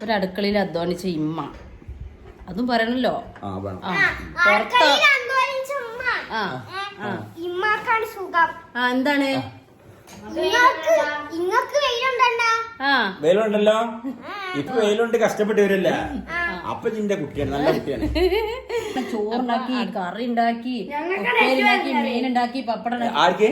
ഒരു അടുക്കളയിൽ അധ്വാനിച്ച ഇമ്മ അതും പറയണല്ലോ. എന്താണ് വെയിലുണ്ടല്ലോ, ഇപ്പൊ വെയിലുണ്ട്, കഷ്ടപ്പെട്ട് വരില്ല. അപ്പൊ നിന്റെ കുട്ടിയാണ്, നല്ല കുട്ടിയാണ്. ചോറുണ്ടാക്കി, കറി ഉണ്ടാക്കി, മീൻ ഉണ്ടാക്കി, പപ്പടം ആർക്ക്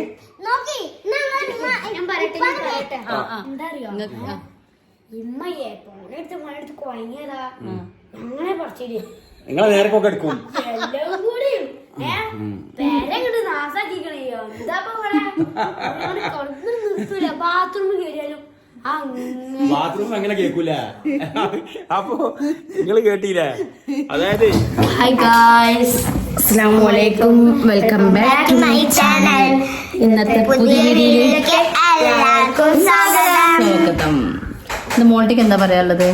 നിങ്ങളെ നേരക്കൊക്കെ എടുക്കും. ബാത്റൂം അങ്ങനെ കേക്കൂല. അപ്പൊ നിങ്ങള് കേട്ടില്ലേ? അതായത് ഹായ് ഗായ്സ്, അസ്സലാമു അലൈക്കും, welcome back to my channel. ഇന്നത്തെ പുതിയ വീഡിയോയിലേക്ക് എല്ലാവർക്കും സ്വാഗതം. ഇന്ന് മോൾട്ടിക്ക് എന്താ പറയാനുള്ളത്?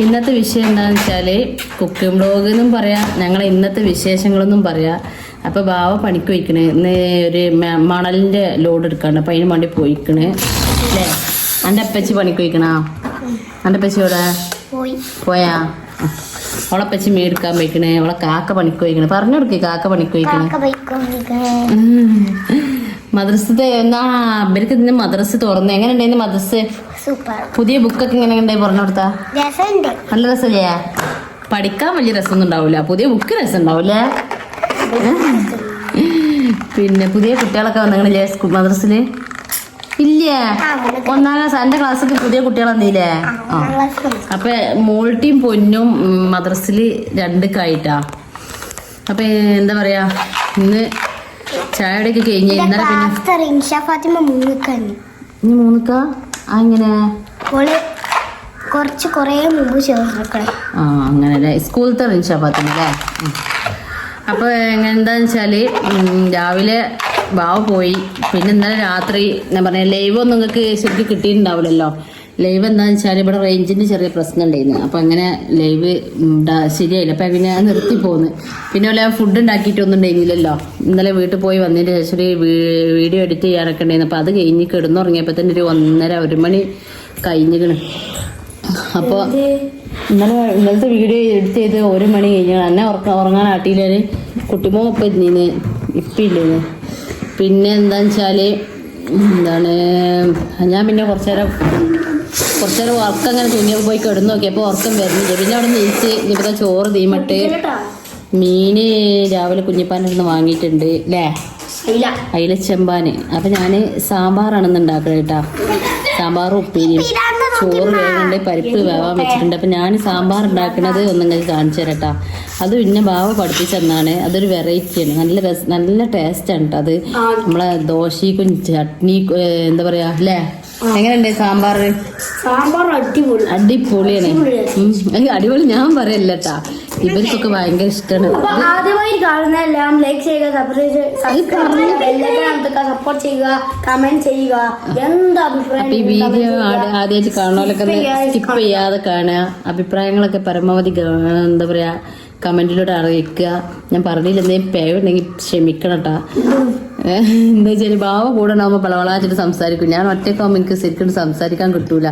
ഇന്നത്തെ വിഷയം എന്താണെന്ന് വെച്ചാല് കുക്കിംഗ് വ്ലോഗ് എന്നും പറയാം, ഞങ്ങളെ ഇന്നത്തെ വിശേഷങ്ങളെന്നും പറയാം. അപ്പൊ ബാവ പണിക്ക് പോയിക്കണ്. ഇന്ന് ഒരു മണലിന്റെ ലോഡ് എടുക്കാണ്ട്, അപ്പൊ അതിന് വേണ്ടി പോയിക്കണ് അല്ലേ? എൻ്റെ അപ്പച്ചി പണിക്ക് പോയിക്കണാ? എൻ്റെ അപ്പച്ചി ഇവിടെ പോയാ? ഓളപ്പച്ചി മേടിക്കാൻ പോയിക്കണേ. ഓളെ കാക്ക പണിക്ക് പോയിക്കണേ. പറഞ്ഞു കൊടുക്കേ, കാക്ക പണിക്ക് പോയിക്കണേ. മദ്രസത്തെ എന്നാ ഇവർക്ക് ഇന്ന് മദ്രസ തുറന്നു. എങ്ങനെ ഉണ്ടായിരുന്നു മദ്രസ? പുതിയ ബുക്കൊക്കെ ഇങ്ങനെ ഉണ്ടായി പറഞ്ഞു കൊടുത്താ? നല്ല രസമില്ലേ? പഠിക്കാൻ വലിയ രസമൊന്നും ഉണ്ടാവൂല, പുതിയ ബുക്ക് രസം ഉണ്ടാവൂലേ? പിന്നെ പുതിയ കുട്ടികളൊക്കെ വന്നില്ലേ മദ്രസില്? ഇല്ലേ, 1ാം ക്ലാസ്. എന്റെ ക്ലാസ്സിൽ പുതിയ കുട്ടികൾ വന്നില്ലേ? അപ്പൊ മോൾട്ടിയും പൊന്നും മദ്രസില് 2ക്കായിട്ടാ. അപ്പൊ എന്താ പറയാ, ഇന്ന് ചായയുടെയൊക്കെ കഴിഞ്ഞ് ഇന്നലെ പിന്നെ 3ക്കാ. അങ്ങനെ അങ്ങനല്ലേ, സ്കൂളത്തെ റിൻഷാഫാത്തിനല്ലേ? അപ്പൊ എന്താന്ന് വെച്ചാല് രാവിലെ ബാവ പോയി. പിന്നെ ഇന്നലെ രാത്രി ഞാൻ പറഞ്ഞ ലൈവ് ഒന്നും നിങ്ങൾക്ക് ശരിക്കും കിട്ടിയിട്ടുണ്ടാവില്ലല്ലോ. ലൈവ് എന്താന്ന് വെച്ചാൽ ഇവിടെ റേഞ്ചിന്റെ ചെറിയ പ്രശ്നം ഉണ്ടായിരുന്നു. അപ്പൊ അങ്ങനെ ലൈവ് ശരിയായില്ല. അപ്പൊ പിന്നെ നിർത്തി പോന്ന്. പിന്നെ വല്ല ഫുഡ് ഉണ്ടാക്കിയിട്ടൊന്നും ഉണ്ടായിരുന്നില്ലല്ലോ. ഇന്നലെ വീട്ടിൽ പോയി വന്നതിന് ശേഷം ഒരു വീഡിയോ എഡിറ്റ് ചെയ്യാനൊക്കെ ഉണ്ടായിരുന്നു. അപ്പൊ അത് കഴിഞ്ഞ് കിടന്നുറങ്ങിയപ്പോ തന്നെ ഒരു 1:30 മണി കഴിഞ്ഞിക്കണ്. അപ്പൊ ഇന്നലത്തെ വീഡിയോ എഡിറ്റ് ചെയ്ത് 1 മണി കഴിഞ്ഞ എന്നെ ഉറങ്ങാൻ ആട്ടിയില്ലേ. കുട്ടിമോ ഇപ്പൊ ഇരുന്നീന്ന്, ഇപ്പില്ലേന്ന്. പിന്നെ എന്താന്ന് വെച്ചാല് ഞാൻ പിന്നെ കുറച്ചേരം ഉറക്കം അങ്ങനെ തുണിയൊക്കെ പോയി കിടന്നു നോക്കിയപ്പോൾ ഉറക്കം വരുന്നില്ല. പിന്നെ അവിടെ നീച്ച് ഇനിയിപ്പോൾ ചോറ് തീമട്ട് മീന് രാവിലെ കുഞ്ഞിപ്പാൻ്റെ അടുത്ത് വാങ്ങിയിട്ടുണ്ട് അല്ലേ? അയില ചെമ്പാന്. അപ്പം ഞാൻ സാമ്പാറാണെന്ന് ഉണ്ടാക്കണം കേട്ടാ. സാമ്പാറും ഉപ്പേരിയും ചോറ് വേകണ്ട്, പരിപ്പ് വേവാൻ വെച്ചിട്ടുണ്ട്. അപ്പം ഞാൻ സാമ്പാർ ഉണ്ടാക്കണത് ഒന്നും കാണിച്ചു തരട്ടാ. അത് പിന്നെ ബാവ പഠിപ്പിച്ചെന്നാണ്. അതൊരു വെറൈറ്റിയാണ്, നല്ല ടേസ്റ്റാണ് കേട്ടോ. അത് നമ്മളെ ദോശയ്ക്കും ചട്നി എന്താ പറയാ അല്ലേ? എങ്ങനെയുണ്ട് സാമ്പാർ? അടിപൊളിയാണ്. അടിപൊളി ഞാൻ പറയല്ലട്ടാ, ഇവർക്കൊക്കെ ഭയങ്കര ഇഷ്ടമാണ്. അപ്പൊ ഈ വീഡിയോ ആദ്യമായിട്ട് കാണുന്നവരൊക്കെ സ്കിപ്പ് ചെയ്യാതെ കാണുക. അഭിപ്രായങ്ങളൊക്കെ പരമാവധി എന്താ പറയാ കമന്റിലൂടെ അറിയിക്കുക. ഞാൻ പറഞ്ഞില്ല എന്തെങ്കിലും പേരുണ്ടെങ്കിൽ ക്ഷമിക്കണം കേട്ടാ. എന്താ വെച്ചാൽ ബാവ കൂടെ ഉണ്ടാകുമ്പോൾ പളവളാച്ചിട്ട് സംസാരിക്കും. ഞാൻ ഒറ്റയ്ക്കാവുമ്പോൾ എനിക്ക് ശരിക്കും സംസാരിക്കാൻ കിട്ടൂല.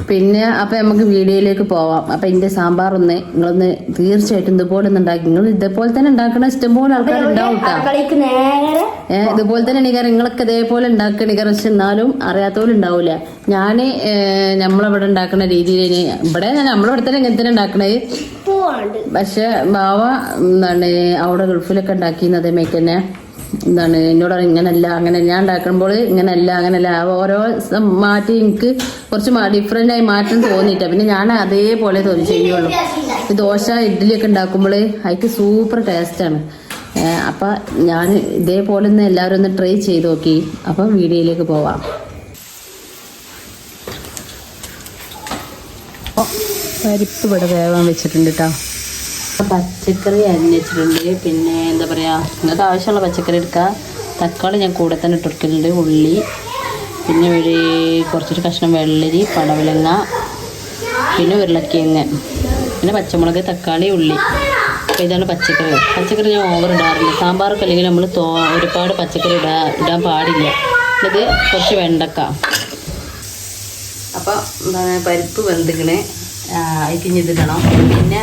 പിന്നെ അപ്പം നമുക്ക് വീഡിയോയിലേക്ക് പോവാം. അപ്പം ഇതിൻ്റെ സാമ്പാറൊന്ന് നിങ്ങളൊന്ന് തീർച്ചയായിട്ടും ഇതുപോലെ ഒന്ന് ഉണ്ടാക്കി. നിങ്ങൾ ഇതേപോലെ തന്നെ ഉണ്ടാക്കണ ഇഷ്ടംപോലെ ആൾക്കാരുണ്ടാവും കേട്ടോ. ഇതുപോലെ തന്നെ എണീക്കാറ് നിങ്ങളൊക്കെ ഇതേപോലെ ഉണ്ടാക്കണീക്കാറ്. പക്ഷെ എന്നാലും അറിയാത്തവരും ഉണ്ടാവില്ല. ഞാൻ നമ്മളിവിടെ ഉണ്ടാക്കുന്ന രീതിയിൽ ഇവിടെ നമ്മളിവിടെ തന്നെ ഇങ്ങനെ തന്നെ ഉണ്ടാക്കണത്. പക്ഷെ ബാവ അവിടെ ഗൾഫിലൊക്കെ ഉണ്ടാക്കിയെന്ന് അതേമാതിരി തന്നെ എന്നോട് ഇങ്ങനല്ല അങ്ങനെ ഞാൻ ഉണ്ടാക്കുമ്പോൾ അങ്ങനല്ല ഓരോ മാറ്റി എനിക്ക് കുറച്ച് ഡിഫറെൻ്റ് ആയി മാറ്റം തോന്നിയിട്ടാണ്. പിന്നെ ഞാൻ അതേപോലെ ചെയ്യുള്ളൂ. ഈ ദോശ ഇഡ്ഡലിയൊക്കെ ഉണ്ടാക്കുമ്പോൾ അതിക്ക് സൂപ്പർ ടേസ്റ്റാണ്. അപ്പം ഞാൻ ഇതേപോലെ ഒന്ന് എല്ലാവരും ഒന്ന് ട്രൈ ചെയ്ത് നോക്കി. അപ്പം വീഡിയോയിലേക്ക് പോവാം. പരിപ്പ് ഇവിടെ വേവാൻ വെച്ചിട്ടുണ്ട് കേട്ടോ. പച്ചക്കറി അരിഞ്ഞിട്ടുണ്ട്. പിന്നെ എന്താ പറയുക, നിങ്ങൾക്ക് ആവശ്യമുള്ള പച്ചക്കറി എടുക്കുക. തക്കാളി ഞാൻ കൂടെ തന്നെ ഇട്ടുകൊടുക്കലുണ്ട്. ഉള്ളി, പിന്നെ കുറച്ചൊരു കഷ്ണം വെള്ളരി, പടവലങ്ങ, പിന്നെ ഉരുളക്കിഴങ്ങ്, പിന്നെ പച്ചമുളക്, തക്കാളി, ഉള്ളി. അപ്പോൾ ഇതാണ് പച്ചക്കറി ഞാൻ ഓവർ ഇടാറില്ല. സാമ്പാറൊക്കെ അല്ലെങ്കിൽ നമ്മൾ ഒരുപാട് പച്ചക്കറി ഇടാൻ പാടില്ല. ഇത് കുറച്ച് വെണ്ടക്ക, അപ്പോൾ എന്താണ് പരിപ്പ് വെന്തിക്കണേ അയക്കിഞ്ഞിടണം. പിന്നെ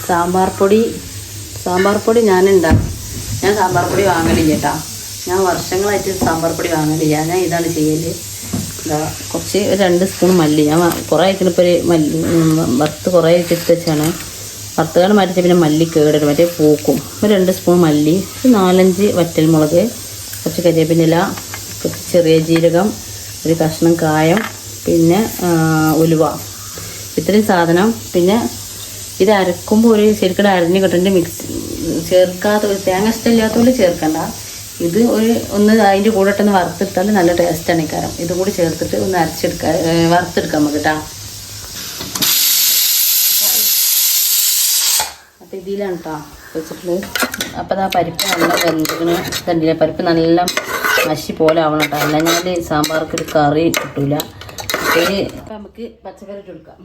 സാമ്പാർ പൊടി ഞാൻ സാമ്പാർ പൊടി വാങ്ങലില്ല കേട്ടോ. ഞാൻ വർഷങ്ങളായിട്ട് സാമ്പാർ പൊടി വാങ്ങലില്ല. ഞാൻ ഇതാണ് ചെയ്യൽ. എന്താ കുറച്ച് 2 സ്പൂൺ മല്ലി, ഞാൻ കുറേ ആയിട്ടിപ്പോൾ ഒരു മല്ലി വറുത്ത് കുറേ ഇട്ടിട്ട് വെച്ചാണ്. വറുത്തുകാണ് മാറ്റിച്ച പിന്നെ മല്ലി കേടിടും, മറ്റേ പൂക്കും. ഒരു 2 സ്പൂൺ മല്ലി, 4-5 വറ്റൽമുളക്, കുറച്ച് കരിവേപ്പില, കുറച്ച് ചെറിയ ജീരകം, ഒരു കഷ്ണം കായം, പിന്നെ ഉലുവ, ഇത്രയും സാധനം. പിന്നെ ഇത് അരക്കുമ്പോൾ ഒരു ശരിക്കും അരഞ്ഞ് കിട്ടേണ്ട മിക്സ് ചേർക്കാത്ത, തേങ്ങ ഇഷ്ടമില്ലാത്തതുകൊണ്ട് ചേർക്കണ്ട. ഇത് ഒന്ന് അതിൻ്റെ കൂടെ ഇട്ടൊന്ന് വറുത്തെടുത്താൽ നല്ല ടേസ്റ്റാണ് ഈ കാരം. ഇതും കൂടി ചേർത്തിട്ട് ഒന്ന് വറുത്തെടുക്കാം നമുക്ക് കേട്ടോ. അപ്പോൾ ഇതിലാണ് കേട്ടോ വെച്ചിട്ടുള്ളത്. അപ്പോൾ ആ പരിപ്പ് നല്ല വെന്തിന് കണ്ടില്ല, പരിപ്പ് നല്ല മഷി പോലെ ആവണം കേട്ടോ, അല്ലെങ്കിൽ സാമ്പാർക്ക് ഒരു കറി കിട്ടൂല. അപ്പോൾ നമുക്ക് പച്ചക്കറി ഇട്ട് കൊടുക്കാം.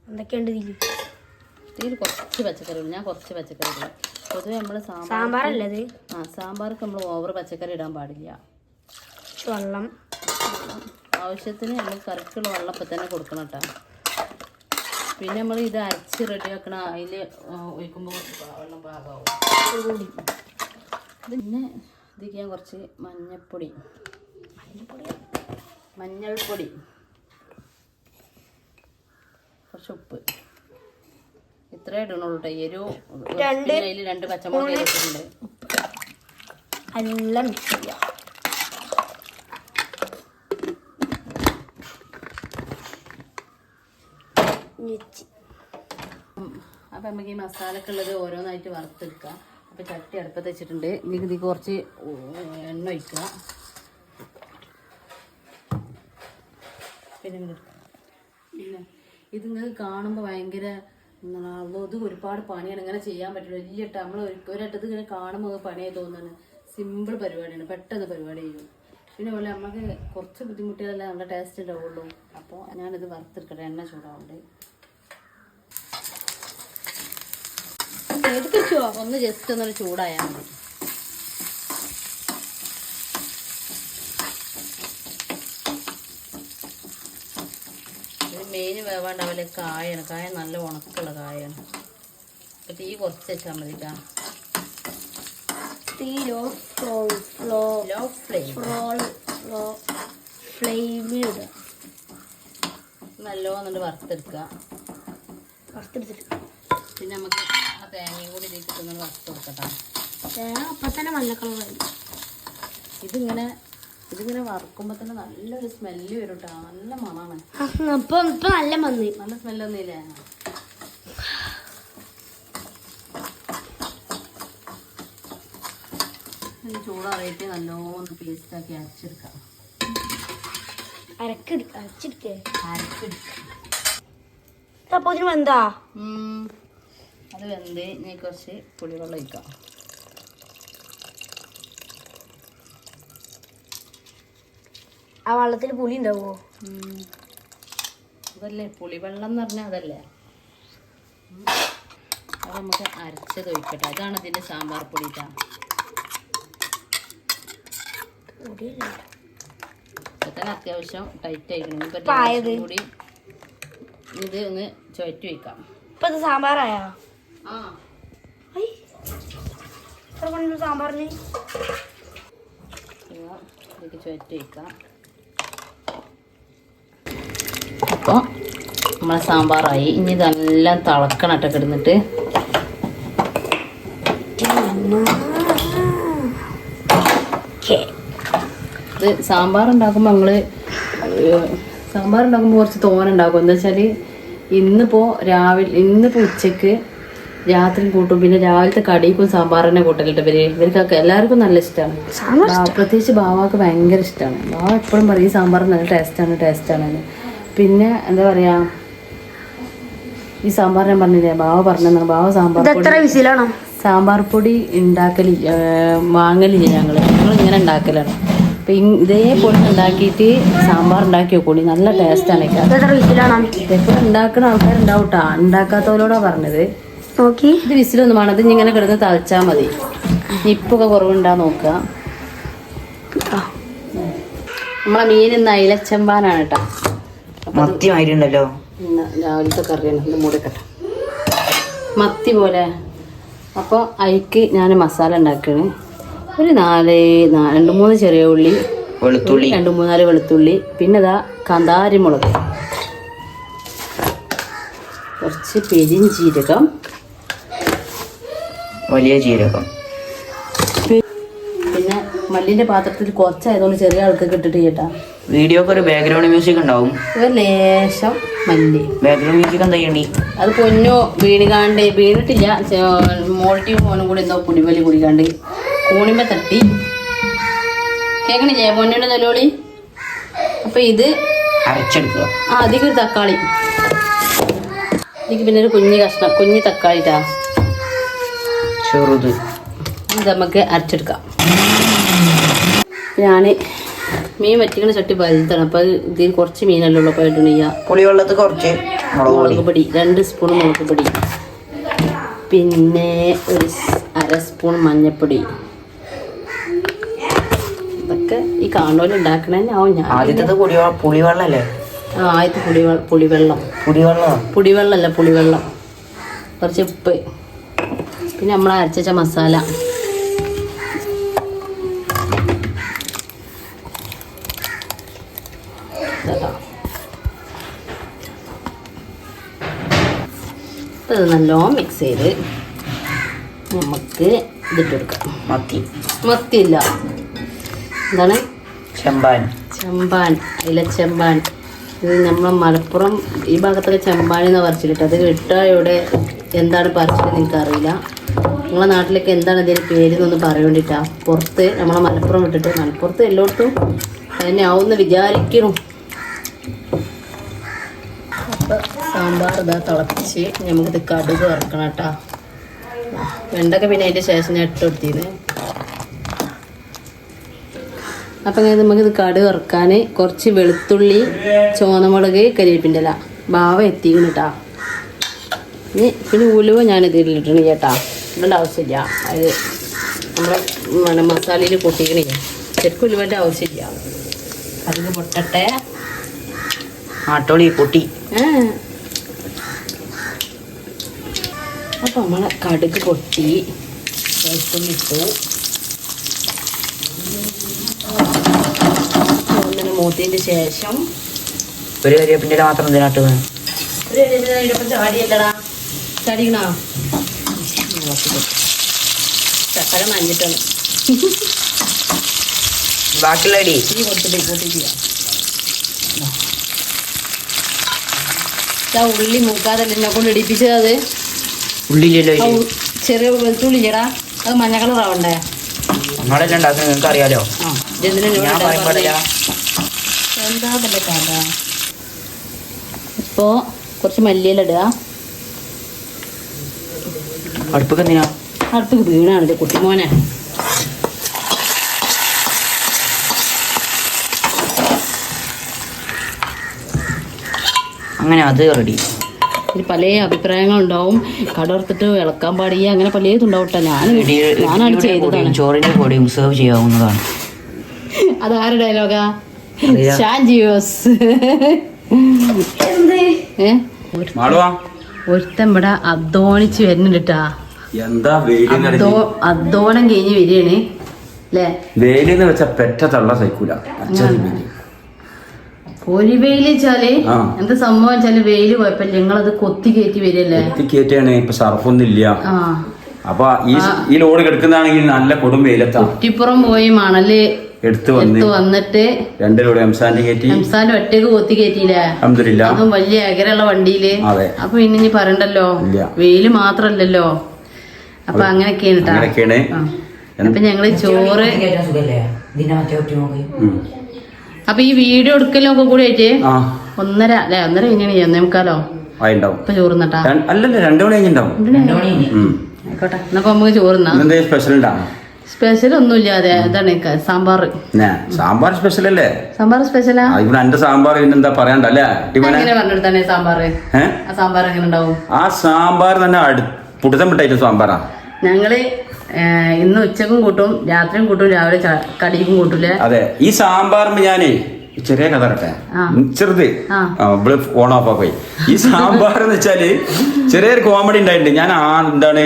എന്തൊക്കെയുണ്ട് ഇതിൽ കുറച്ച് പച്ചക്കറി ഇടും, ഞാൻ കുറച്ച് പച്ചക്കറി ഇടും. പൊതുവെ നമ്മൾ സാമ്പാറല്ലത്. സാമ്പാർക്ക് നമ്മൾ ഓവർ പച്ചക്കറി ഇടാൻ പാടില്ല. വെള്ളം ആവശ്യത്തിന് നമ്മൾ കറിക്കുള്ള വെള്ളം ഇപ്പം തന്നെ കൊടുക്കണം കേട്ടോ. പിന്നെ നമ്മൾ ഇത് അരച്ച് റെഡിയാക്കണം, അതിൽ ഒഴിക്കുമ്പോൾ വെള്ളം പാകമാവും. പിന്നെ ഇതിലേക്ക് ഞാൻ കുറച്ച് മഞ്ഞൾപ്പൊടി, കുറച്ച് ഉപ്പ്, ഇത്രേ ഇടണുള്ളൂ കേട്ടോ. എരിവ് അതിൽ 2 പച്ചമുളക് ഇട്ടിട്ടുണ്ട്. എല്ലാം മിക്സ് ചെയ്യാം. അപ്പം നമുക്ക് ഈ മസാലക്കുള്ളത് ഓരോന്നായിട്ട് വറുത്തെടുക്കാം. അപ്പോൾ ചട്ടി അടുപ്പത്ത് വെച്ചിട്ടുണ്ട്. ഇതിലേക്ക് കുറച്ച് എണ്ണ ഒഴിക്കുക. പിന്നെ ഇതിങ്ങനെ കാണുമ്പോൾ ഭയങ്കര ഇത് ഒരുപാട് പണിയാണ്, ഇങ്ങനെ ചെയ്യാൻ പറ്റില്ല. വലിയ നമ്മൾ ഒരട്ടത്ത് ഇങ്ങനെ കാണുമ്പോൾ പണിയായി തോന്നുന്നു. സിമ്പിൾ പരിപാടിയാണ്, പെട്ടെന്ന് പരിപാടി ചെയ്യും. പിന്നെ പോലെ നമുക്ക് കുറച്ച് ബുദ്ധിമുട്ടുകളല്ല, നല്ല ടേസ്റ്റ് ഉണ്ടാവുള്ളൂ. അപ്പോൾ ഞാനിത് വറുത്തെടുക്കട്ടെ, എണ്ണ ചൂടാവുണ്ട്. ഒന്ന് ജസ്റ്റ് ഒന്നൊരു ചൂടായാൽ മതി. മെയിൻ വേവാണ്ടാവില്ല കായാണ്. കായ നല്ല ഉണക്കുള്ള കായാണ്. അപ്പം തീ കുറച്ച് വെച്ചാൽ മതി കേട്ടോ. തീ ലോ ഫ്ലെയിമിലിടുക. നല്ലോണം വറുത്തെടുക്കുക. പിന്നെ നമുക്ക് ആ തേങ്ങയും കൂടി ഇതിലേക്ക് ഒന്ന് വറുത്ത് കൊടുക്കട്ടോ. തേങ്ങ അപ്പം തന്നെ നല്ല കളറായി. ഇതിങ്ങനെ വറുക്കുമ്പോൾ തന്നെ നല്ലൊരു സ്മെല്ല് വരും കേട്ടോ. നല്ല മണമാണ്. ഇപ്പം നല്ല മന്തി, നല്ല സ്മെല്ലൊന്നുമില്ലേ? ചൂടാറിയിട്ട് നല്ലോണം പേസ്റ്റാക്കി അരച്ചെടുക്കാം. അരച്ചെടുക്കേ അപ്പോൾ ഇതിന് വെന്താ? അത് വെന്ത് ഇനി കുറച്ച് പുളിവെള്ളം ഒഴിക്കാം. ആ വെള്ളത്തിൽ പുളി ഉണ്ടാവുമോ? അതല്ലേ പുളിവെള്ളം എന്ന് പറഞ്ഞാൽ അതല്ലേ. അത് നമുക്ക് അരച്ചത് ഒഴിക്കട്ടെ. അതാണ് ഇതിൻ്റെ സാമ്പാർ പൊടി ഇട്ടാ. ഇപ്പം അത്യാവശ്യം ടൈറ്റ് ആയിരിക്കണം. ഇപ്പം കൂടി ഇത് ഒന്ന് ചുവറ്റി വയ്ക്കാം. ഇപ്പം ഇത് സാമ്പാറായാ? ആ സാമ്പാറിന് ഇതിലേക്ക് ചുവറ്റി വയ്ക്കാം. അപ്പോൾ നമ്മളെ സാമ്പാറായി. ഇനി ഇതെല്ലാം തിളക്കണം കേട്ടോ കിടന്നിട്ട്. ഇത് സാമ്പാർ ഉണ്ടാക്കുമ്പോൾ കുറച്ച് തോനുണ്ടാക്കും. എന്താ വെച്ചാൽ ഇന്നിപ്പോൾ ഉച്ചക്ക് രാത്രി കൂട്ടും. പിന്നെ രാവിലത്തെ കടിക്കും സാമ്പാർ തന്നെ കൂട്ടലിട്ട് ഇവർക്കൊക്കെ എല്ലാവർക്കും നല്ല ഇഷ്ടമാണ്. പ്രത്യേകിച്ച് ബാവാക്ക് ഭയങ്കര ഇഷ്ടമാണ്. ബാവ എപ്പോഴും പറയും ഈ സാമ്പാർ നല്ല ടേസ്റ്റാണ്. പിന്നെ എന്താ പറയാ, ഈ സാമ്പാർ ഞാൻ പറഞ്ഞില്ലേ, ബാവ പറഞ്ഞതാണ്. ബാവ സാമ്പാർ പൊടി വാങ്ങലില്ല. ഞങ്ങൾ ഇങ്ങനെ ഉണ്ടാക്കലാണ്. അപ്പം ഇതേപോലെ ഉണ്ടാക്കിയിട്ട് സാമ്പാർ ഉണ്ടാക്കി വെക്കൂടി, നല്ല ടേസ്റ്റാണ്. ഇതേപോലെ ഉണ്ടാക്കുന്ന ആൾക്കാരുണ്ടാവും കേട്ടോ, ഉണ്ടാക്കാത്തവരോടാ പറഞ്ഞത്. ഇത് വിസിലൊന്നും വേണം. ഇത് ഇങ്ങനെ കിടന്ന് തളിച്ചാൽ മതി. ഇപ്പൊക്കെ കുറവുണ്ടാ നോക്കുക. നമ്മളെ മീൻ ഇന്ന് അയിലച്ചമ്പാനാണ് കേട്ടോ. മത്തി ആയിട്ടുണ്ടല്ലോ. ഇന്ന് രാവിലത്തെ കറിയാണ്. ഇത് മൂടിക്കട്ടെ. മത്തി പോലെ. അപ്പോൾ അതിക്ക് ഞാൻ മസാല ഉണ്ടാക്കുകയാണ്. ഒരു 2-3 ചെറിയ ഉള്ളി, വെളുത്തുള്ളി, 2-3 വെളുത്തുള്ളി, പിന്നെ ഇതാ കാന്താരി മുളക്, കുറച്ച് പെരിഞ്ചീരകം, വലിയ ജീരകം, പിന്നെ മല്ലിൻ്റെ പാത്രത്തിൽ കുറച്ചായതുകൊണ്ട് ചെറിയ ആൾക്കൊക്കെ ഇട്ടിട്ട് കേട്ടാ. വീഡിയോക്ക് ഒരു ബാക്ക്ഗ്രൗണ്ട് മ്യൂസിക് ഉണ്ടാവും. ഒരു ലേശം മല്ലി. ബാക്ക്ഗ്രൗണ്ട് മ്യൂസിക് എന്താ ചെയ്യണ്ടി? അത് പൊന്നോ വീണിട്ടില്ല. മോൾട്ടിയും മോനും കൂടി എന്തോ കുടിവലി കുടിക്കാണ്ട് കൂണിമ്പ തട്ടി കേൾക്കണില്ലേ പൊന്നിയുടെ നിലവിളി. അപ്പൊ ഇത് അരച്ചെടുക്കുക. അധികം ഒരു തക്കാളി, ഇതിക്ക് പിന്നെ ഒരു കുഞ്ഞു തക്കാളി ഇട്ടാ ചെറുത്. ഇത് നമുക്ക് അരച്ചെടുക്കാം. ഞാൻ മീൻ വറ്റിക്കണ ചട്ടി വലുതാണ്. അപ്പൊ ഇതിൽ കുറച്ച് മീനല്ലേ ഉള്ളൂ. അപ്പോൾ ഇടണില്ല. പുളിവെള്ളത്തിൽ കുറച്ച് മുളക് പൊടി 2 സ്പൂൺ മുളക് പൊടി, പിന്നെ ഒരു 1/2 സ്പൂൺ മഞ്ഞൾപ്പൊടി. ഇതൊക്കെ ഈ കാണോല് ഉണ്ടാക്കണേന്നാവും. ഞാൻ ആദ്യത്തത് പുളിവെള്ളല്ലേ? ആദ്യത്തെ പുളിവെള്ളം. പുളിവെള്ളമല്ല, പുളിവെള്ളം. കുറച്ച് ഉപ്പ്, പിന്നെ നമ്മൾ അരച്ച മസാല. ഇത് നല്ലോണം മിക്സ് ചെയ്ത് നമുക്ക് ഇതിട്ട് കൊടുക്കാം. മത്തിയില്ല, എന്താണ് ചെമ്പാൻ, ഇലച്ചെമ്പാൻ. ഇത് നമ്മളെ മലപ്പുറം ഈ ഭാഗത്തൊക്കെ ചെമ്പാൻ എന്ന് പറിച്ചിട്ട്. അത് കിട്ടുക ഇവിടെ എന്താണ് പറിച്ചത് എനിക്കറിയില്ല. നിങ്ങളെ നാട്ടിലേക്ക് എന്താണ് ഇതിന് പേര് എന്നൊന്ന് പറയാൻ വേണ്ടിയിട്ടാ. പുറത്ത് നമ്മളെ മലപ്പുറം വിട്ടിട്ട് മലപ്പുറത്ത് എല്ലായിടത്തും അതിനെ ആവുമെന്ന് വിചാരിക്കണം. അപ്പം സാമ്പാർ ഇതാ തിളപ്പിച്ച് നമുക്കിത് കടുക് വറക്കണം കേട്ടോ. വെണ്ടൊക്കെ പിന്നെ അതിൻ്റെ ശേഷം ഞാൻ ഇട്ട് കൊടുത്തിന്ന്. അപ്പം ഇങ്ങനെ നമുക്കിത് കടുക് വറക്കാൻ കുറച്ച് വെളുത്തുള്ളി, ചുവന്നമുളക്, കരിവേപ്പിൻ്റെ ഇല ഭാവ എത്തിക്കണം കേട്ടോ. പിന്നെ ഉലുവ ഞാൻ ഇതിലിട്ടണ ചേട്ടാ. ഇടേണ്ട ആവശ്യമില്ല. അത് നമ്മുടെ മസാലയിൽ കൂട്ടിക്കണില്ല. ശരിക്കും ഉലുവൻ്റെ ആവശ്യമില്ല. അതിന് പൊട്ടട്ടെ. ആട്ടോളി പൊട്ടി. അപ്പം നമ്മളെ കടുക് പൊട്ടി, വെളുത്തുള്ളി ഇട്ടു. ഒന്നിന് മൂത്തതിൻ്റെ ശേഷം ഒരു കരിവേപ്പിൻ്റെ മാത്രം എന്തിനാട്ട് ചാടിയല്ലടാ ചാടിക്കണോ? ചക്കര മഞ്ഞിട്ടാണ് ബാക്കിയുള്ള അടി ഈ കൊടുത്തിട്ട് കൂട്ടിയില്ല. ഉള്ളി മൂക്കാതല്ലേ എന്നെ കൊണ്ട് ഇടിപ്പിച്ചത്. അത് ഉള്ളിലല്ലോ ചെറിയ വെളുത്തുള്ളി ചേടാ. അത് മഞ്ഞ കളറാവണ്ടേ? നമ്മളെല്ലാം ഉണ്ടാക്കുന്നത് നിങ്ങൾക്ക് അറിയാലോ. എന്താ തന്നെ കാണ്ട. ഇപ്പോ കുറച്ച് മല്ലിയില ഇടുക. അടുപ്പൊക്കെ എന്തിനാ? അടുപ്പ് വീണാണ് ഇത് കുട്ടിമോനെ. അങ്ങനെ അത് റെഡി. ഇതിൽ പല അഭിപ്രായങ്ങളുണ്ടാവും. കടർത്തിട്ട് ഇളക്കാൻ പാടില്ല, അങ്ങനെ പലതും ഉണ്ടാവട്ടെ. ഞാനാണ് ചെയ്തതാണ്. ചോറിന്റെ പൊടിയും സെർവ് ചെയ്യാവുന്നതാണ്. അതാരുടെ ഡയലോഗാ? ഒരുത്തൻ ഇവിടെ അധ്വാനിച്ച് വരുന്നുണ്ടാ. അധ്വാനം കഴിഞ്ഞ് വരികയാണ് അല്ലേ? വെയിലെന്ന് വെച്ചാ പെറ്റ തള്ള സൈക്കൂല. പൊരിവെയില് വെച്ചാല് എന്താ സംഭവം വെച്ചാല് വെയില് കുഴപ്പമില്ല. ഞങ്ങളത് കൊത്തി കയറ്റി വരികയല്ലേ? കയറ്റിയാണ്. ഇപ്പൊ സർഫൊന്നുമില്ല. അപ്പൊ ഈ ലോഡ് കിടക്കുന്നതാണെങ്കിൽ നല്ല കൊടും വെയിലെത്താം. കുറ്റിപ്പുറം പോയി മണല് എടുത്ത് വന്നിട്ട് 2 ലോഡ് എംസാന്റെ ഒറ്റക്ക് കൊത്തി കയറ്റിയില്ലേ? അതും വലിയ ഏകരമുള്ള വണ്ടിയില്. അപ്പൊ പിന്നെ ഇനി പറയണ്ടല്ലോ, വെയില് മാത്രല്ലല്ലോ. അപ്പൊ അങ്ങനെയൊക്കെയാണ്. അപ്പൊ ഞങ്ങള് ചോറ് അപ്പൊ ഈ വീഡിയോ എടുക്കലൊക്കെ കൂടി ആയിട്ട് 1:30 അല്ലെ 1:30 കഴിഞ്ഞാണ് 1:45 ഇപ്പൊ ചോറുന്നട്ടാ. അല്ലല്ല 2 മണി കഴിഞ്ഞിട്ടുണ്ടാവും. ആയിക്കോട്ടെ. എന്നപ്പോ നമുക്ക് ചോറുന്നാ. സ്പെഷ്യൽ ഒന്നുമില്ല. അതെ അതാണ് സാമ്പാർ. സാമ്പാർ സ്പെഷ്യൽ അല്ലേ? സാമ്പാർ സ്പെഷ്യലാ. ഇവിടെ എന്റെ സാമ്പാർ പിന്നെന്താ പറയണ്ടല്ലേ? എങ്ങനെ പറഞ്ഞെടുത്താണേ സാമ്പാർ? ആ സാമ്പാർ എങ്ങനെ ഉണ്ടാവും? ആ സാമ്പാർ തന്നെ പുടുത്തം വിട്ടായിട്ട് സാമ്പാറാ. ഞങ്ങള് ഇന്ന് ഉച്ചക്കും കൂട്ടും രാത്രിയും കൂട്ടും രാവിലെ കടിക്കും കൂട്ടൂലേ. അതെ, ഈ സാമ്പാറിന് ഞാനേ ചെറിയ കഥ പറട്ടെ, ചെറുത് ഇവിടെ ഓൺ ഓഫ് പോയി. ഈ സാമ്പാർ എന്ന് വെച്ചാല് ചെറിയൊരു കോമഡി ഉണ്ടായിട്ടുണ്ട്. ഞാൻ എന്താണ്